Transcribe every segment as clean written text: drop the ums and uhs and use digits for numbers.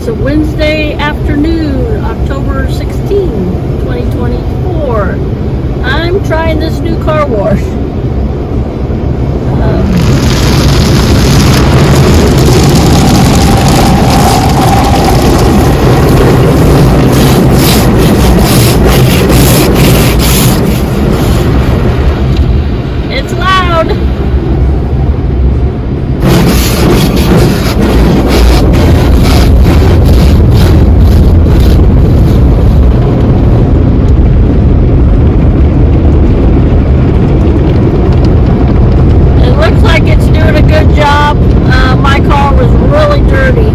It's a Wednesday afternoon, October 16, 2024. I'm trying this new car wash. It's loud. It's doing a good job. My car was really dirty.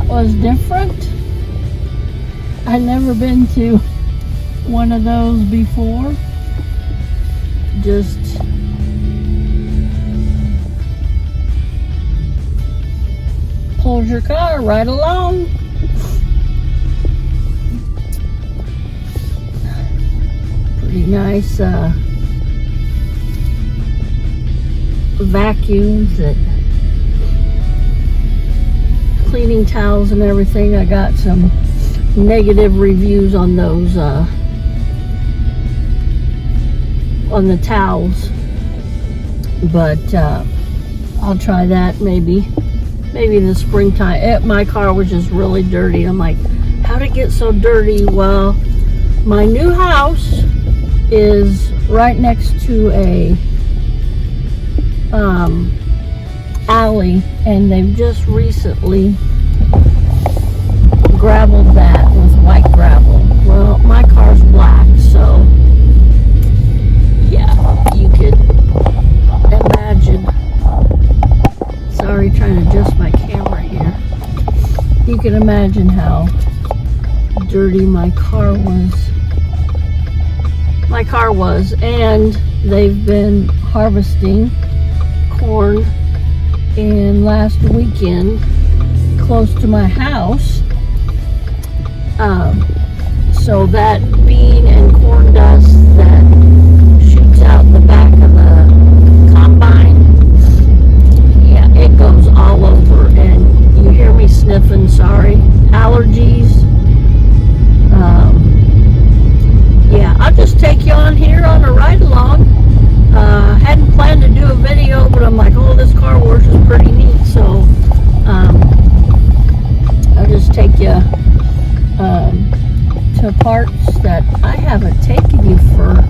Was different. I'd never been to one of those before. Just pulls your car right along. Pretty nice vacuums that cleaning towels and everything. I got some negative reviews on those on the towels, but I'll try that maybe in the springtime. My car was just really dirty. I'm like, how'd it get so dirty? Well, my new house is right next to a alley, and they've just recently gravelled that with white gravel. Well, my car's black, so yeah, you could imagine. Sorry, trying to adjust my camera here. You can imagine how dirty my car was. And they've been harvesting corn, and last weekend close to my house, so that bean and corn dust that shoots out the back of the combine, yeah, it goes all over, and you hear me sniffing. Sorry, allergies. Yeah, I'll just take you on here on a ride along. Hadn't planned to do a video, but I'm like, oh, this car wash is pretty neat, so I'll just take you to parts that I haven't taken you for.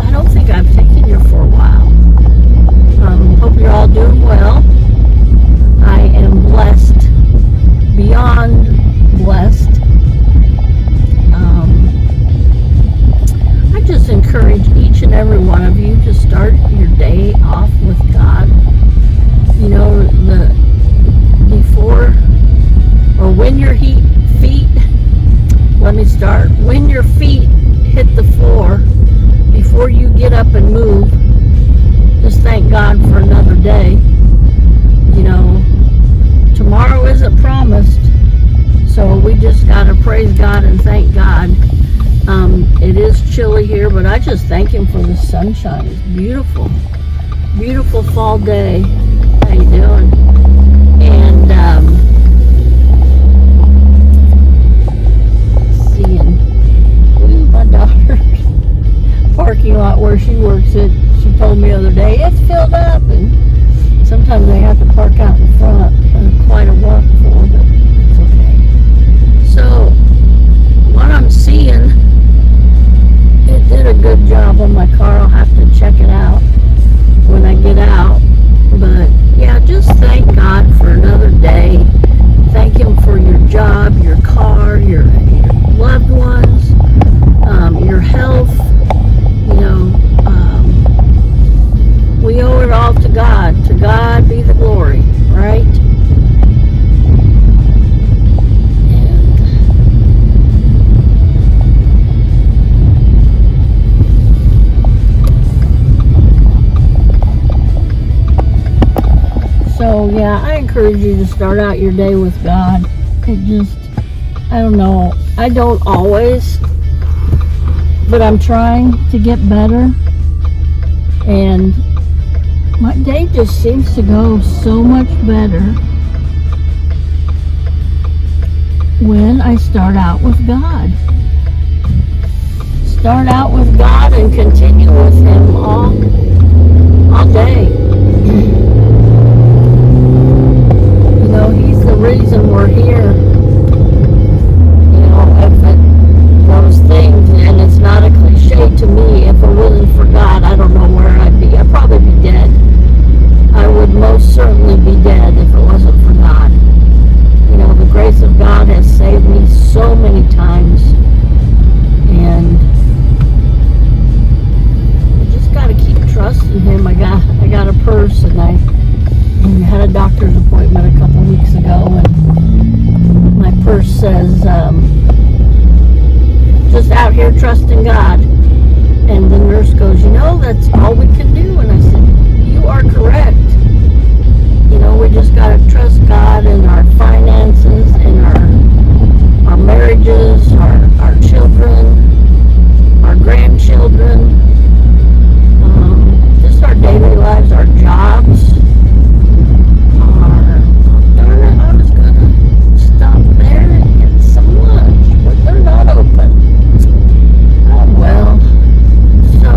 I don't think I've taken you for a while. Hope you're all doing well. I am blessed, beyond blessed. I just encourage each and every one of you to start your day off with God. You know, when your feet, let me start. When your feet hit the floor, before you get up and move, just thank God for another day. You know, tomorrow isn't promised, So we just got to praise God and thank God. It is chilly here, but I just thank Him for the sunshine. It's beautiful. Beautiful fall day. How you doing? And seeing my daughter's parking lot where she works at. She told me the other day it's filled up, and sometimes they have to park out in front. Quite a walk for, but it's okay. So what I'm seeing, it did a good job on my car. I'll have to check it out when I get out. But yeah, just thank God for another day. Thank Him for your job, your car, your loved ones, your health. You know, we owe it all to God. To God be the glory, right? So yeah, I encourage you to start out your day with God. It just, I don't know, I don't always, but I'm trying to get better, and my day just seems to go so much better when I start out with God. Start out with God and continue with Him all day. You know, He's the reason we're here. You know, if those things, and it's not a cliche to me, if it wasn't for God, I don't know where I'd be. I'd probably be dead. I would most certainly be dead if it wasn't for God. You know, the grace of God has saved me so many times, and I just got to keep trusting Him. I got a purse, and I had a doctor's appointment a couple weeks ago, and my purse says, just out here trusting God. And the nurse goes, you know, that's all we can do. And I said, you are correct. You know, we just got to trust God in our finances, in our marriages, our children, our grandchildren, just our daily lives, our jobs. I was going to stop there and get some lunch, but they're not open. Oh well. So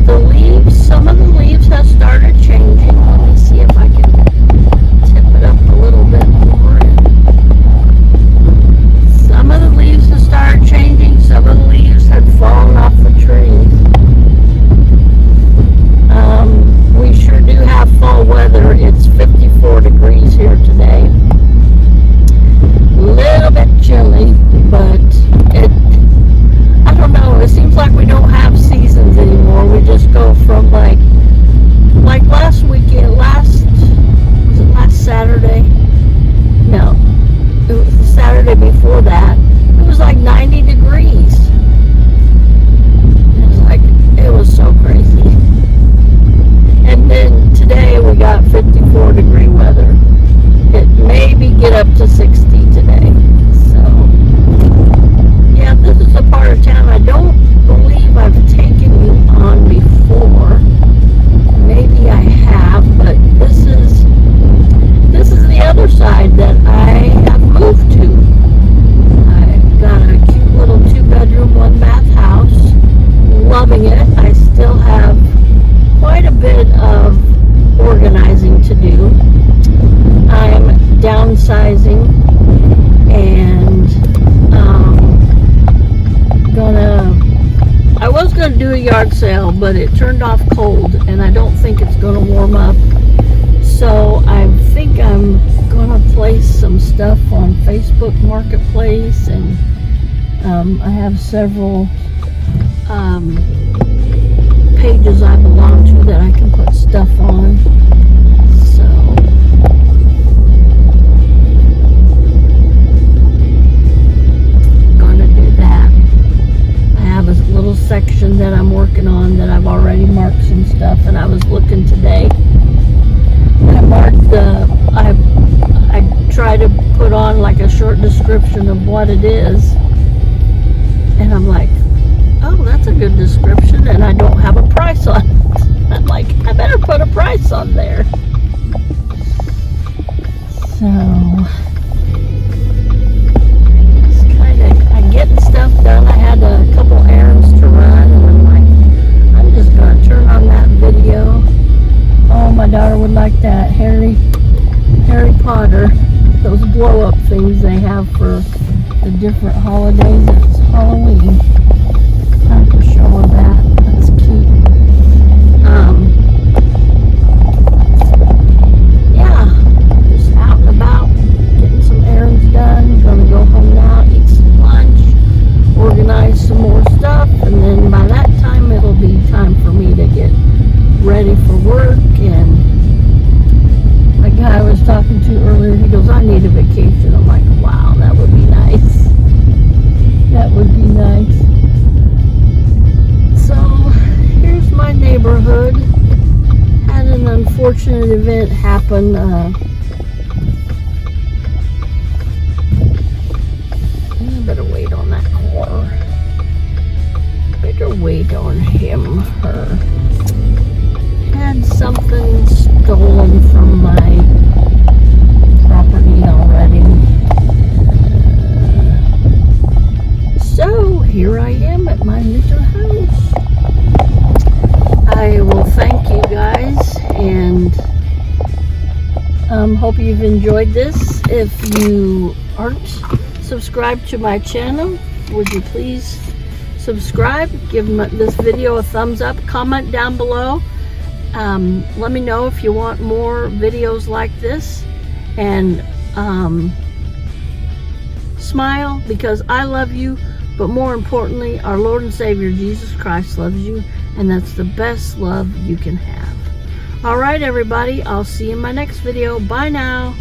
the leaves, some of the leaves have started changing. Let me see if I can tip it up a little bit more. Some of the leaves have started changing. Some of the leaves had fallen off the trees. We sure do have fall weather. It's 54 degrees here today. A little bit chilly, but I don't know, it seems like we don't have seasons anymore. We just go from like last weekend, was it last Saturday? No, it was the Saturday before that. It was like 90 degrees. It was so crazy. And then today we got 54 degree weather. It maybe get up to 60 today. So yeah, this is a part of town I don't believe I've taken you on before. Maybe I have, but this is the other side that I have moved to. I got a cute little 2-bedroom, 1-bath house. Loving it. I still have quite a bit of organizing to do. I'm downsizing, and I was gonna do a yard sale, but it turned off cold, and I don't think it's gonna warm up. So I think I'm gonna place some stuff on Facebook Marketplace, and I have several pages I belong to that I can put stuff on. So gonna do that. I have a little section that I'm working on that I've already marked some stuff, and I was looking today. I marked I try to put on like a short description of what it is. And I'm like, oh, that's a good description, and I don't have a price on it. I'm like, I better put a price on there. So, it's kind of, I'm getting stuff done. I had a couple errands to run, and I'm like, I'm just going to turn on that video. Oh, my daughter would like that Harry Potter, those blow-up things they have for the different holidays. It's Halloween. Time to show her that. That's cute. Yeah, just out and about, getting some errands done. Gonna go home now, eat some lunch, organize some more stuff, and then by that time it'll be time for me to get ready for work. And the guy I was talking to earlier, he goes, I need a vacation. I'm like, wow, that would be nice. That would be nice. So, here's my neighborhood. Had an unfortunate event happen. I better wait on that car. Better wait on him, her. Had something stolen from my property already. So here I am at my little house. I will thank you guys, and hope you've enjoyed this. If you aren't subscribed to my channel, would you please subscribe? Give this video a thumbs up. Comment down below. Let me know if you want more videos like this, and smile, because I love you, but more importantly, our Lord and Savior Jesus Christ loves you, and that's the best love you can have. Alright everybody, I'll see you in my next video. Bye now.